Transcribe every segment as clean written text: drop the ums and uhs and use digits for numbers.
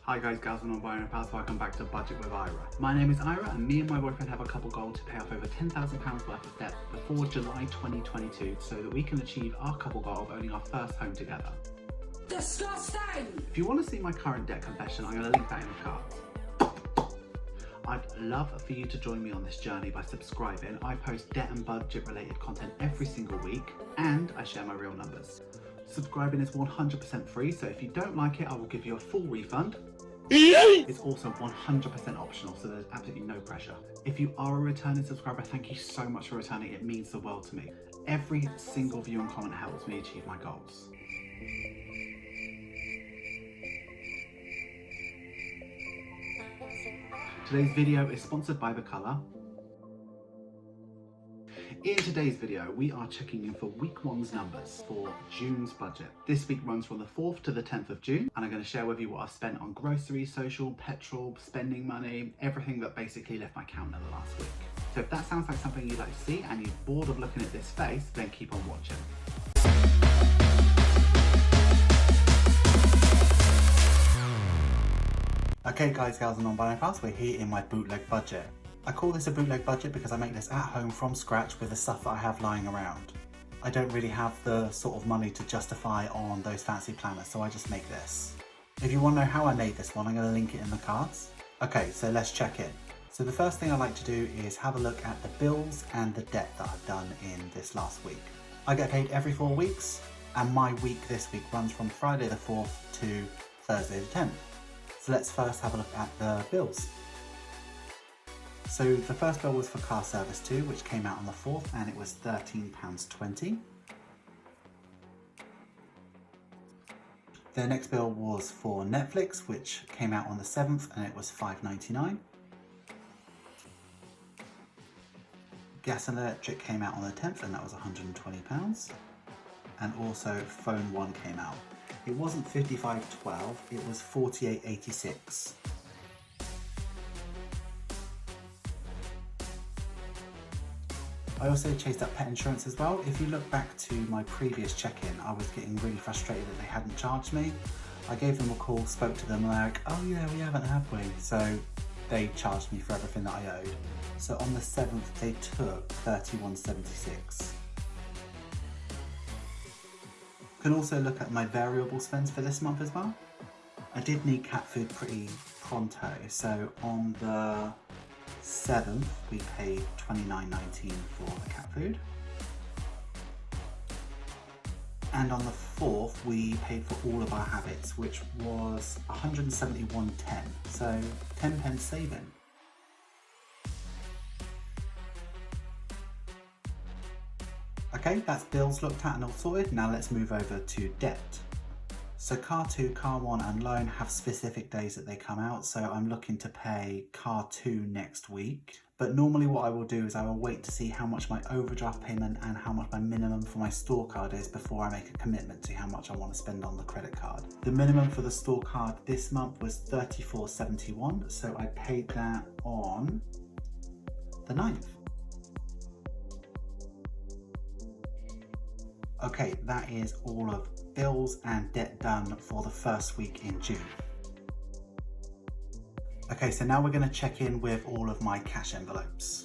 Hi guys, gals and non-binary, welcome back to Budget with Ira. My name is Ira and me and my boyfriend have a couple goal to pay off over £10,000 worth of debt before July 2022 so that we can achieve our couple goal of owning our first home together. Disgusting! If you want to see my current debt confession, I'm going to link that in the cards. I'd love for you to join me on this journey by subscribing. I post debt and budget related content every single week and I share my real numbers. Subscribing is 100% free, so if you don't like it, I will give you a full refund. It's also 100% optional, so there's absolutely no pressure. If you are a returning subscriber, thank you so much for returning. It means the world to me. Every single view and comment helps me achieve my goals. Today's video is sponsored by the colour. In today's video, we are checking in for week one's numbers for June's budget. This week runs from the 4th to the 10th of June, and I'm going to share with you what I've spent on groceries, social, petrol, spending money, everything that basically left my counter the last week. So if that sounds like something you'd like to see and you're bored of looking at this face, then keep on watching. Okay guys, gals and non-binary pals, we're here in my bootleg budget. I call this a bootleg budget because I make this at home from scratch with the stuff that I have lying around. I don't really have the sort of money to justify on those fancy planners, so I just make this. If you want to know how I made this one, I'm going to link it in the cards. Okay, so let's check in. So the first thing I like to do is have a look at the bills and the debt that I've done in this last week. I get paid every 4 weeks, and my week this week runs from Friday the 4th to Thursday the 10th. So let's first have a look at the bills. So the first bill was for car service 2, which came out on the 4th, and it was £13.20. The next bill was for Netflix, which came out on the 7th, and it was £5.99. Gas and electric came out on the 10th, and that was £120. And also phone 1 came out. It wasn't £55.12, it was £48.86. I also chased up pet insurance as well. If you look back to my previous check-in, I was getting really frustrated that they hadn't charged me. I gave them a call, spoke to them, and they're like, oh yeah, we haven't, have we? So they charged me for everything that I owed. So on the 7th, they took £31.76. You can also look at my variable spends for this month as well. I did need cat food pretty pronto, so on the 7th we paid £29.19 for the cat food, and on the 4th we paid for all of our habits, which was £171.10, so 10p saving. Okay, that's bills looked at and all sorted. Now let's move over to debt. So car 2, car 1 and loan have specific days that they come out, so I'm looking to pay car 2 next week. But normally what I will do is I will wait to see how much my overdraft payment and how much my minimum for my store card is before I make a commitment to how much I want to spend on the credit card. The minimum for the store card this month was £34.71, so I paid that on the 9th. Okay, that is all of bills and debt done for the first week in June. Okay, so now we're going to check in with all of my cash envelopes.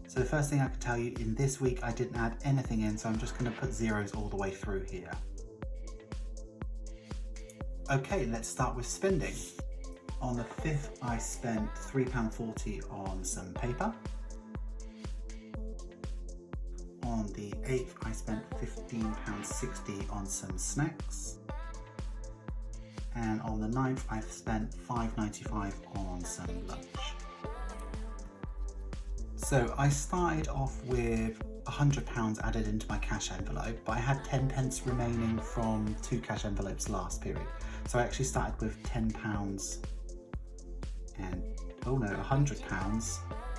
So the first thing I can tell you, in this week I didn't add anything in, so I'm just going to put zeros all the way through here. Okay, let's start with spending. On the 5th, I spent £3.40 on some paper. On the 8th, I spent £15.60 on some snacks. And on the 9th, I spent £5.95 on some lunch. So I started off with £100 added into my cash envelope, but I had 10p remaining from 2 cash envelopes last period. So I actually started with £10 and £100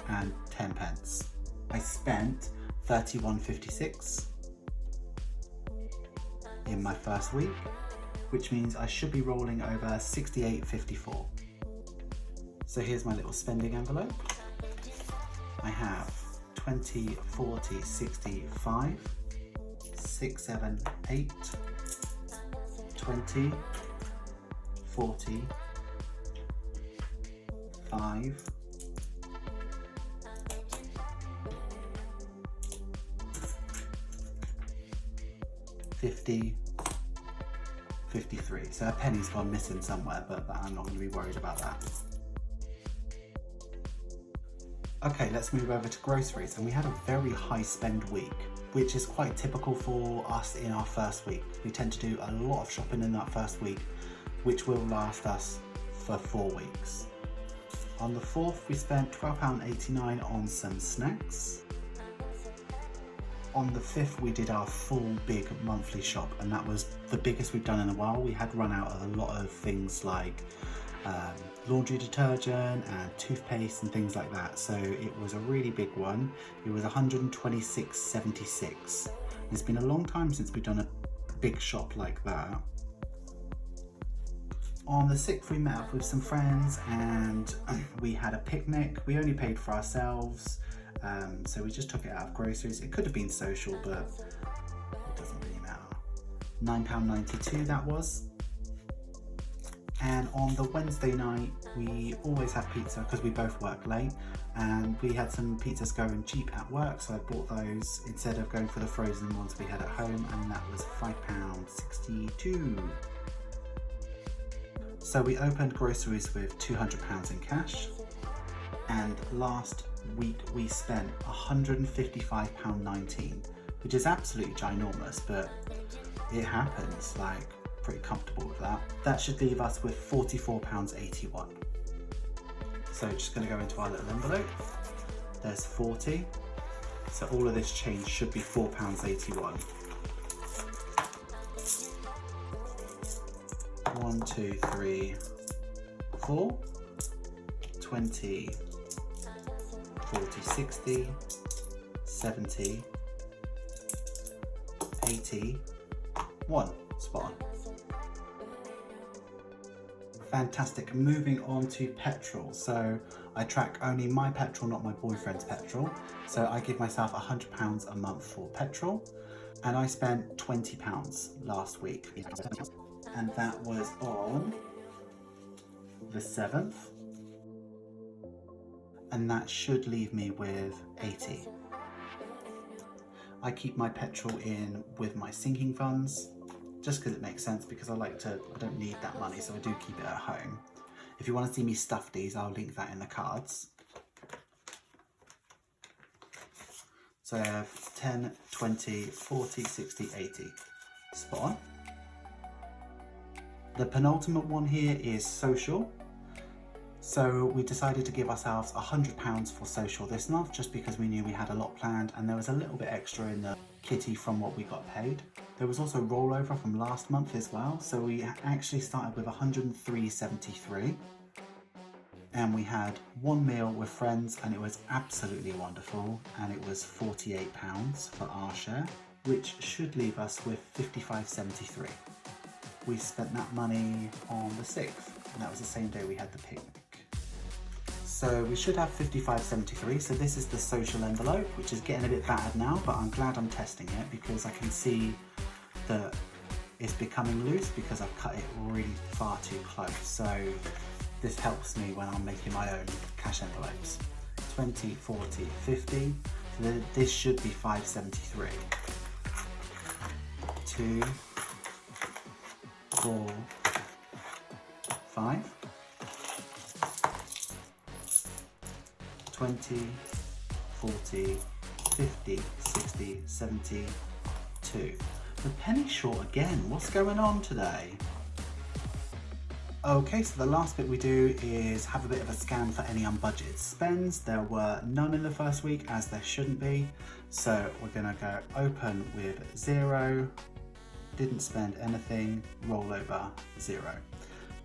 and 10p. I spent £31.56 in my first week, which means I should be rolling over £68.54. So here's my little spending envelope. I have 20, 40, 60, 5, 6, 7, 8, 20, 40, 5, 50, 53. So a penny's gone missing somewhere, but I'm not going to be worried about that. Okay, let's move over to groceries, and we had a very high spend week, which is quite typical for us in our first week. We tend to do a lot of shopping in that first week, which will last us for 4 weeks. On the 4th, we spent £12.89 on some snacks. On the 5th, we did our full big monthly shop, and that was the biggest we've done in a while. We had run out of a lot of things like laundry detergent and toothpaste and things like that, so it was a really big one. It was £126.76. It's been a long time since we've done a big shop like that. On the 6th, we met up with some friends and we had a picnic. We only paid for ourselves, so we just took it out of groceries. It could have been social, but it doesn't really matter. £9.92 that was. And on the Wednesday night, we always have pizza because we both work late, and we had some pizzas going cheap at work, so I bought those instead of going for the frozen ones we had at home, and that was £5.62. So we opened groceries with £200 in cash, and last week we spent £155.19, which is absolutely ginormous, but it happens, like, pretty comfortable with that. That should leave us with £44.81. So just going to go into our little envelope. There's 40. So all of this change should be £4.81. 1, 2, 3, 4, 20, 40, 60, 70, 80, 1. Spot on. Fantastic. Moving on to petrol. So I track only my petrol, not my boyfriend's petrol. So I give myself £100 a month for petrol, and I spent £20 last week. And that was on the 7th. And that should leave me with 80. I keep my petrol in with my sinking funds, just because it makes sense, because I don't need that money, so I do keep it at home. If you want to see me stuff these, I'll link that in the cards. So I have 10, 20, 40, 60, 80. Spot on. The penultimate one here is social. So we decided to give ourselves £100 for social this month, just because we knew we had a lot planned, and there was a little bit extra in the kitty from what we got paid. There was also rollover from last month as well, so we actually started with £103.73, and we had one meal with friends, and it was absolutely wonderful, and it was £48 for our share, which should leave us with £55.73. We spent that money on the 6th, and that was the same day we had the picnic. So we should have £55.73, so this is the social envelope, which is getting a bit battered now, but I'm glad I'm testing it because I can see that it's becoming loose because I've cut it really far too close. So this helps me when I'm making my own cash envelopes. 20, 40, 50, so this should be £5.73. 2, 4, 5, 20, 40, 50, 60, 70, 2. The penny short again. What's going on today? Okay, so the last bit we do is have a bit of a scan for any unbudgeted spends. There were none in the first week, as there shouldn't be. So we're gonna go open with 0, didn't spend anything, roll over 0.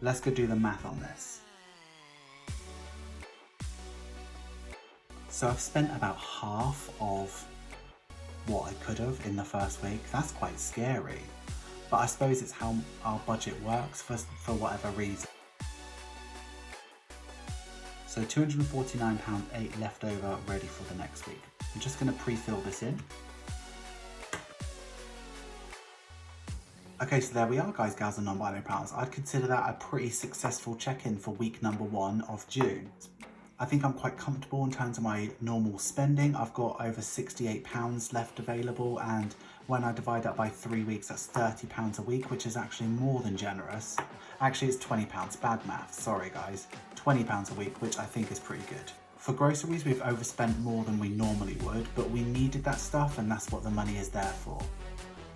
Let's go do the math on this. So I've spent about half of what I could have in the first week. That's quite scary, but I suppose it's how our budget works for whatever reason. So £249.08 left over, ready for the next week. I'm just going to pre-fill this in. Okay, so there we are, guys, gals, and non-binary pals. I'd consider that a pretty successful check-in for week number 1 of June. I think I'm quite comfortable in terms of my normal spending. I've got over £68 left available, and when I divide that by 3 weeks, that's £30 a week, which is actually more than generous. Actually, it's £20, bad math, sorry guys. £20 a week, which I think is pretty good. For groceries, we've overspent more than we normally would, but we needed that stuff, and that's what the money is there for.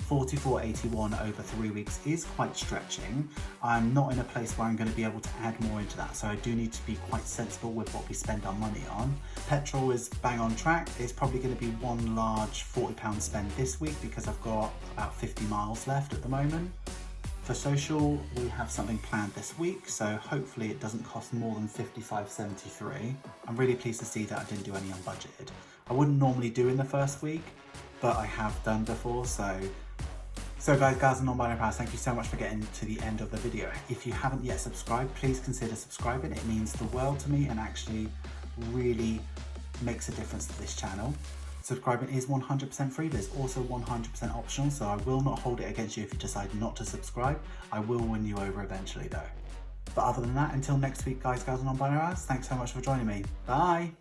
£44.81 over 3 weeks is quite stretching. I'm not in a place where I'm going to be able to add more into that, so I do need to be quite sensible with what we spend our money on. Petrol is bang on track. It's probably going to be one large £40 spend this week because I've got about 50 miles left at the moment. For social, we have something planned this week, so hopefully it doesn't cost more than £55.73. I'm really pleased to see that I didn't do any unbudgeted. I wouldn't normally do in the first week, but I have done before, so guys, gals, and non-binary pals, thank you so much for getting to the end of the video. If you haven't yet subscribed, please consider subscribing. It means the world to me and actually really makes a difference to this channel. Subscribing is 100% free, but it's also 100% optional, so I will not hold it against you if you decide not to subscribe. I will win you over eventually though. But other than that, until next week, guys, gals, and non-binary pals, thanks so much for joining me. Bye!